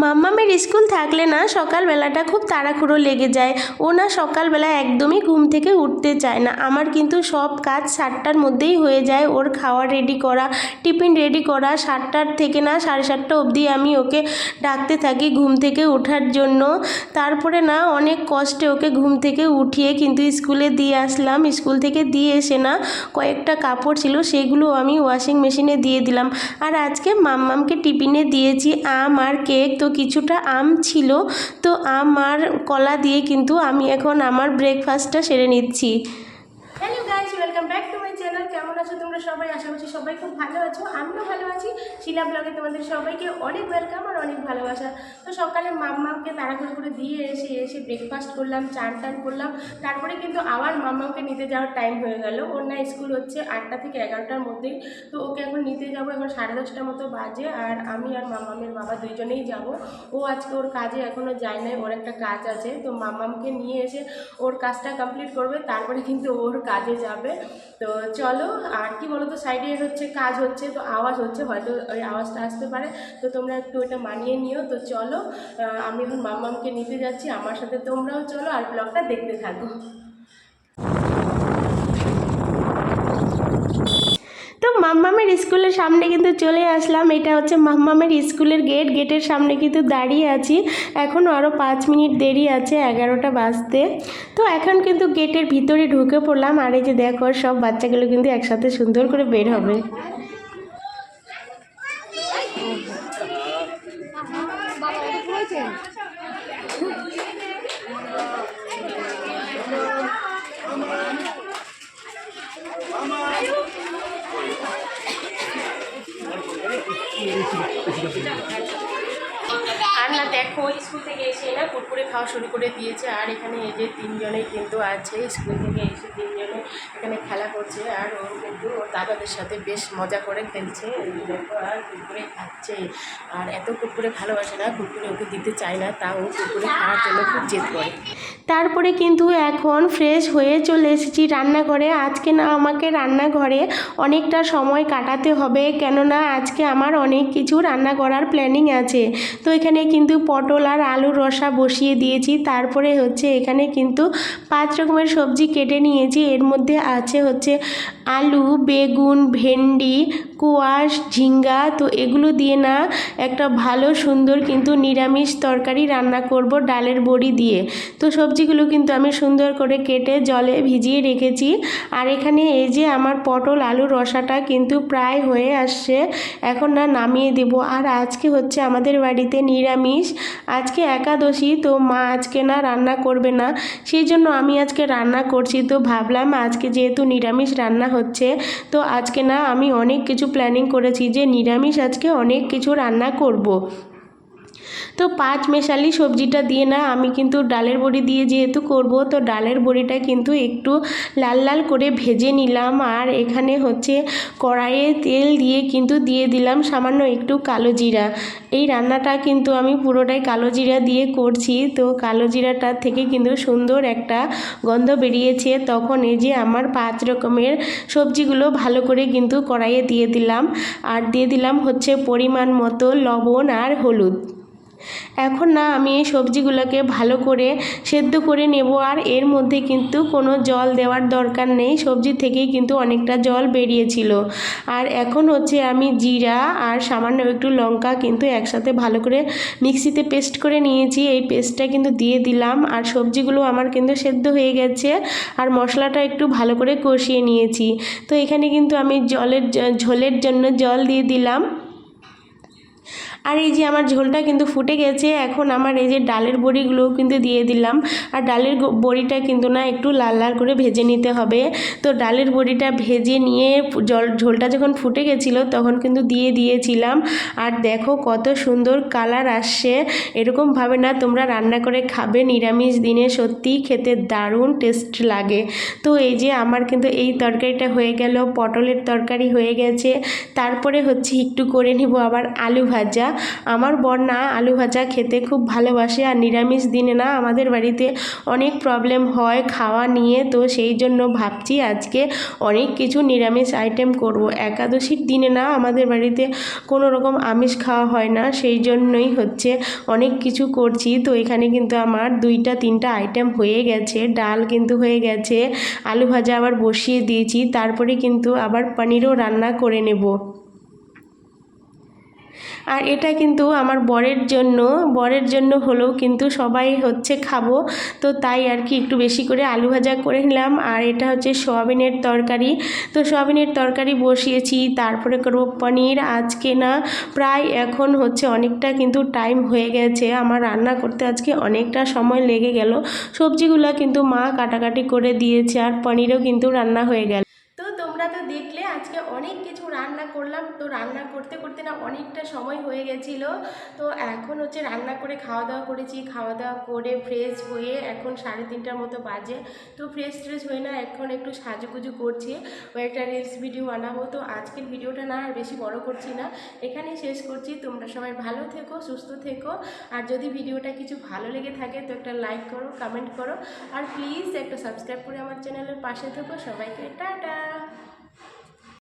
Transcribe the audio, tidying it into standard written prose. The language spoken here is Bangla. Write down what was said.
মাম্মামের স্কুল থাকলে না সকালবেলাটা খুব তাড়াহুড়ো লেগে যায়। ও না সকালবেলা একদমই ঘুম থেকে উঠতে চায় না। আমার কিন্তু সব কাজ 7টার মধ্যেই হয়ে যায়। ওর খাওয়া রেডি করা, টিফিন রেডি করা, 7টার থেকে না 7:30 অবধি আমি ওকে ডাকতে থাকি ঘুম থেকে ওঠার জন্য। তারপরে না অনেক কষ্টে ওকে ঘুম থেকে উঠিয়ে কিন্তু স্কুলে দিয়ে আসলাম। স্কুল থেকে দিয়ে এসে না কয়েকটা কাপড় ছিল সেগুলো আমি ওয়াশিং মেশিনে দিয়ে দিলাম। আর আজকে মাম্মামকে টিফিনে দিয়েছি আম আর কেক। তো কিছুটা আম ছিল, তো আম আর কলা দিয়ে কিন্তু আমি এখন আমার ব্রেকফাস্টটা সেরে নিচ্ছি। Hello guys, welcome back to my channel. কেমন আছো তোমরা সবাই? আশা করছি সবাই খুব ভালো আছো। আমিও ভালো আছি। শিলা ব্লগে তোমাদের সবাইকে অনেক ওয়েলকাম আর অনেক ভালোবাসা। তো সকালে মাম্মামকে তাড়াহুড়ো করে দিয়ে এসে ব্রেকফাস্ট করলাম, চান টান করলাম। তারপরে কিন্তু আবার মাম্মামকে নিতে যাওয়ার টাইম হয়ে গেল। ওর না স্কুল হচ্ছে 8টা থেকে 11টার মধ্যেই। তো ওকে এখন নিতে যাবো, এখন 10:30 মতো বাজে। আর আমি আর মাম্মামের বাবা দুইজনেই যাব। ও আজকে ওর কাজে এখনও যায় নাই, ওর একটা কাজ আছে। তো মাম্মামকে নিয়ে এসে ওর কাজটা কমপ্লিট করবে, তারপরে কিন্তু ওর কাজে যাবে। তো চলো। আর কি বলো তো, সাইডে হচ্ছে কাজ হচ্ছে, তো আওয়াজ হচ্ছে, হয়তো ওই আওয়াজটা আসতে পারে, তো তোমরা একটু ওইটা মানিয়ে নিও। তো চলো, আমি এখন মাম্মামকে নিতে যাচ্ছি, আমার সাথে তোমরাও চলো আর ব্লগটা দেখতে থাকো। তো মাম্মামের স্কুলের সামনে কিন্তু চলে আসলাম। এটা হচ্ছে মাম্মামের স্কুলের গেটের সামনে কিন্তু দাঁড়িয়ে আছি। এখনও আরও 5 মিনিট দেরি আছে 11টা বাজতে। তো এখন কিন্তু গেটের ভিতরে ঢুকে পড়লাম। আর এই যে দেখো, সব বাচ্চাগুলো কিন্তু একসাথে সুন্দর করে বের হবে। আর না দেখো, স্কুল থেকে এসে না কুরকুরে খাওয়া শুরু করে দিয়েছে। আর এখানে এই যে 3জনেই কিন্তু আছে, স্কুল থেকে এসে 3জনে এখানে খেলা করছে। আর ও কিন্তু ওর দাদাদের সাথে বেশ মজা করে খেলছে। দেখো, আর কুরকুরে খাচ্ছে। আর এত কুরকুরে ভালোবাসে না, কুরকুরে ওকে দিতে চায় না, তাও কুরকুরে খাওয়ার জন্য খুব জেদ করে। তারপরে কিন্তু এখন ফ্রেশ হয়ে চলে এসেছি রান্নাঘরে। আজকে না আমাকে রান্নাঘরে অনেকটা সময় কাটাতে হবে, কেননা আজকে আমার অনেক কিছু রান্না করার প্ল্যানিং আছে। তো এখানে কিন্তু পটল আর আলুর রসা বসিয়ে দিয়েছি। তারপরে হচ্ছে এখানে কিন্তু 5 রকমের সবজি কেটে নিয়েছি। এর মধ্যে আছে হচ্ছে আলু, বেগুন, ভেন্ডি, কোয়াশ, ঝিঙ্গা। তো এগুলো দিয়ে না একটা ভালো সুন্দর কিন্তু নিরামিষ তরকারি রান্না করব ডালের বড়ি দিয়ে। তো সবজিগুলো কিন্তু আমি সুন্দর করে কেটে জলে ভিজিয়ে রেখেছি। আর এখানে এই যে আমার পটল আলুর রসাটা কিন্তু প্রায় হয়ে আসছে, এখন না নামিয়ে দেব। আর আজকে হচ্ছে আমাদের বাড়িতে নিরামিষ, আজকে একাদশী। তো মা আজকে না রান্না করবে না, সেই জন্য আমি আজকে রান্না করছি। তো ভাবলাম আজকে যেহেতু নিরামিষ রান্না হচ্ছে, তো আজকে না আমি অনেক কিছু প্ল্যানিং করেছি যে নিরামিষ আজকে অনেক কিছু রান্না করব। তো 5 মেশালি সবজিটা দিয়ে না আমি কিন্তু ডালের বড়ি দিয়ে যেহেতু করব, তো ডালের বড়িটা কিন্তু একটু লাল লাল করে ভেজে নিলাম। আর এখানে হচ্ছে কড়াইয়ে তেল দিয়ে কিন্তু দিয়ে দিলাম সামান্য একটু কালো জিরা। এই রান্নাটা কিন্তু আমি পুরোটাই কালো জিরা দিয়ে করছি। তো কালো জিরাটা থেকে কিন্তু সুন্দর একটা গন্ধ বেরিয়েছে। তখন এই যে আমার 5 রকমের সবজিগুলো ভালো করে কিন্তু কড়াইয়ে দিয়ে দিলাম। আর দিয়ে দিলাম হচ্ছে পরিমাণ মতো লবণ আর হলুদ। এখন না আমি এই সবজিগুলোকে ভালো করে সেদ্ধ করে নেব। আর এর মধ্যে কিন্তু কোনো জল দেওয়ার দরকার নেই, সবজি থেকেই কিন্তু অনেকটা জল বেরিয়েছিল। আর এখন হচ্ছে আমি জিরা আর সামান্য একটু লঙ্কা কিন্তু একসাথে ভালো করে মিক্সিতে পেস্ট করে নিয়েছি, এই পেস্টটা কিন্তু দিয়ে দিলাম। আর সবজিগুলো আমার কিন্তু সেদ্ধ হয়ে গেছে। আর মশলাটা একটু ভালো করে কষিয়ে নিয়েছি। তো এখানে কিন্তু আমি ঝোলের জন্য জল দিয়ে দিলাম। আর এই যে আমার ঝোলটা কিন্তু ফুটে গেছে। এখন আমার এই যে ডালের বড়িগুলোও কিন্তু দিয়ে দিলাম। আর ডালের বড়িটা কিন্তু না একটু লাল লাল করে ভেজে নিতে হবে। তো ডালের বড়িটা ভেজে নিয়ে ঝোলটা যখন ফুটে গেছিলো তখন কিন্তু দিয়ে দিয়েছিলাম। আর দেখো কত সুন্দর কালার আসছে। এরকমভাবে না তোমরা রান্না করে খাবে নিরামিষ দিনে, সত্যিই খেতে দারুণ টেস্ট লাগে। তো এই যে আমার কিন্তু এই তরকারিটা হয়ে গেল, পটলের তরকারি হয়ে গেছে। তারপরে হচ্ছে একটু করে নিব আবার আলু ভাজা। আমার বর না আলু ভাজা খেতে খুব ভালোবাসে, আর নিরামিষ দিনে না আমাদের বাড়িতে অনেক প্রবলেম হয় খাওয়া নিয়ে, তো সেই জন্য ভাবছি আজকে অনেক কিছু নিরামিষ আইটেম করব। একাদশীর দিনে না আমাদের বাড়িতে কোনো রকম আমিষ খাওয়া হয় না, সেই জন্যই হচ্ছে অনেক কিছু করছি। তো এখানে কিন্তু আমার 2-3টা আইটেম হয়ে গেছে, ডাল কিন্তু হয়ে গেছে, আলু ভাজা আবার বসিয়ে দিয়েছি, তারপরে কিন্তু আবার পনিরও রান্না করে নেব। আর এটা কিন্তু আমার বরের জন্য হলেও কিন্তু সবাই হচ্ছে খাবো, তো তাই আর কি একটু বেশি করে আলু ভাজা করে নিলাম। আর এটা হচ্ছে সয়াবিনের তরকারি, তো সয়াবিনের তরকারি বসিয়েছি, তারপরে করব পনির। আজকে না প্রায় এখন হচ্ছে অনেকটা কিন্তু টাইম হয়ে গেছে, আমার রান্না করতে আজকে অনেকটা সময় লেগে গেল। সবজিগুলো কিন্তু মা কাটাকাটি করে দিয়েছে, আর পনিরও কিন্তু রান্না হয়ে গেল। তো তোমরা তো দেখলে আজকে অনেক কিছু রান্না করলাম, তো রান্না করতে করতে না অনেকটা সময় হয়ে গেছিল। তো এখন হচ্ছে রান্না করে খাওয়া দাওয়া করেছি, খাওয়া দাওয়া করে ফ্রেশ হয়ে এখন 3:30টার মতো বাজে। তো ফ্রেশ হয়ে না এখন একটু সাজুগুজু করছি, ও একটা রিলস ভিডিও বানাবো। তো আজকের ভিডিওটা না আর বেশি বড় করছি না, এখানেই শেষ করছি। তোমরা সবাই ভালো থেকো, সুস্থ থেকো, আর যদি ভিডিওটা কিছু ভালো লেগে থাকে তো একটা লাইক করো, কমেন্ট করো, আর প্লিজ একটা সাবস্ক্রাইব করে আমার চ্যানেলের পাশে থেকো। সবাইকে টাটা।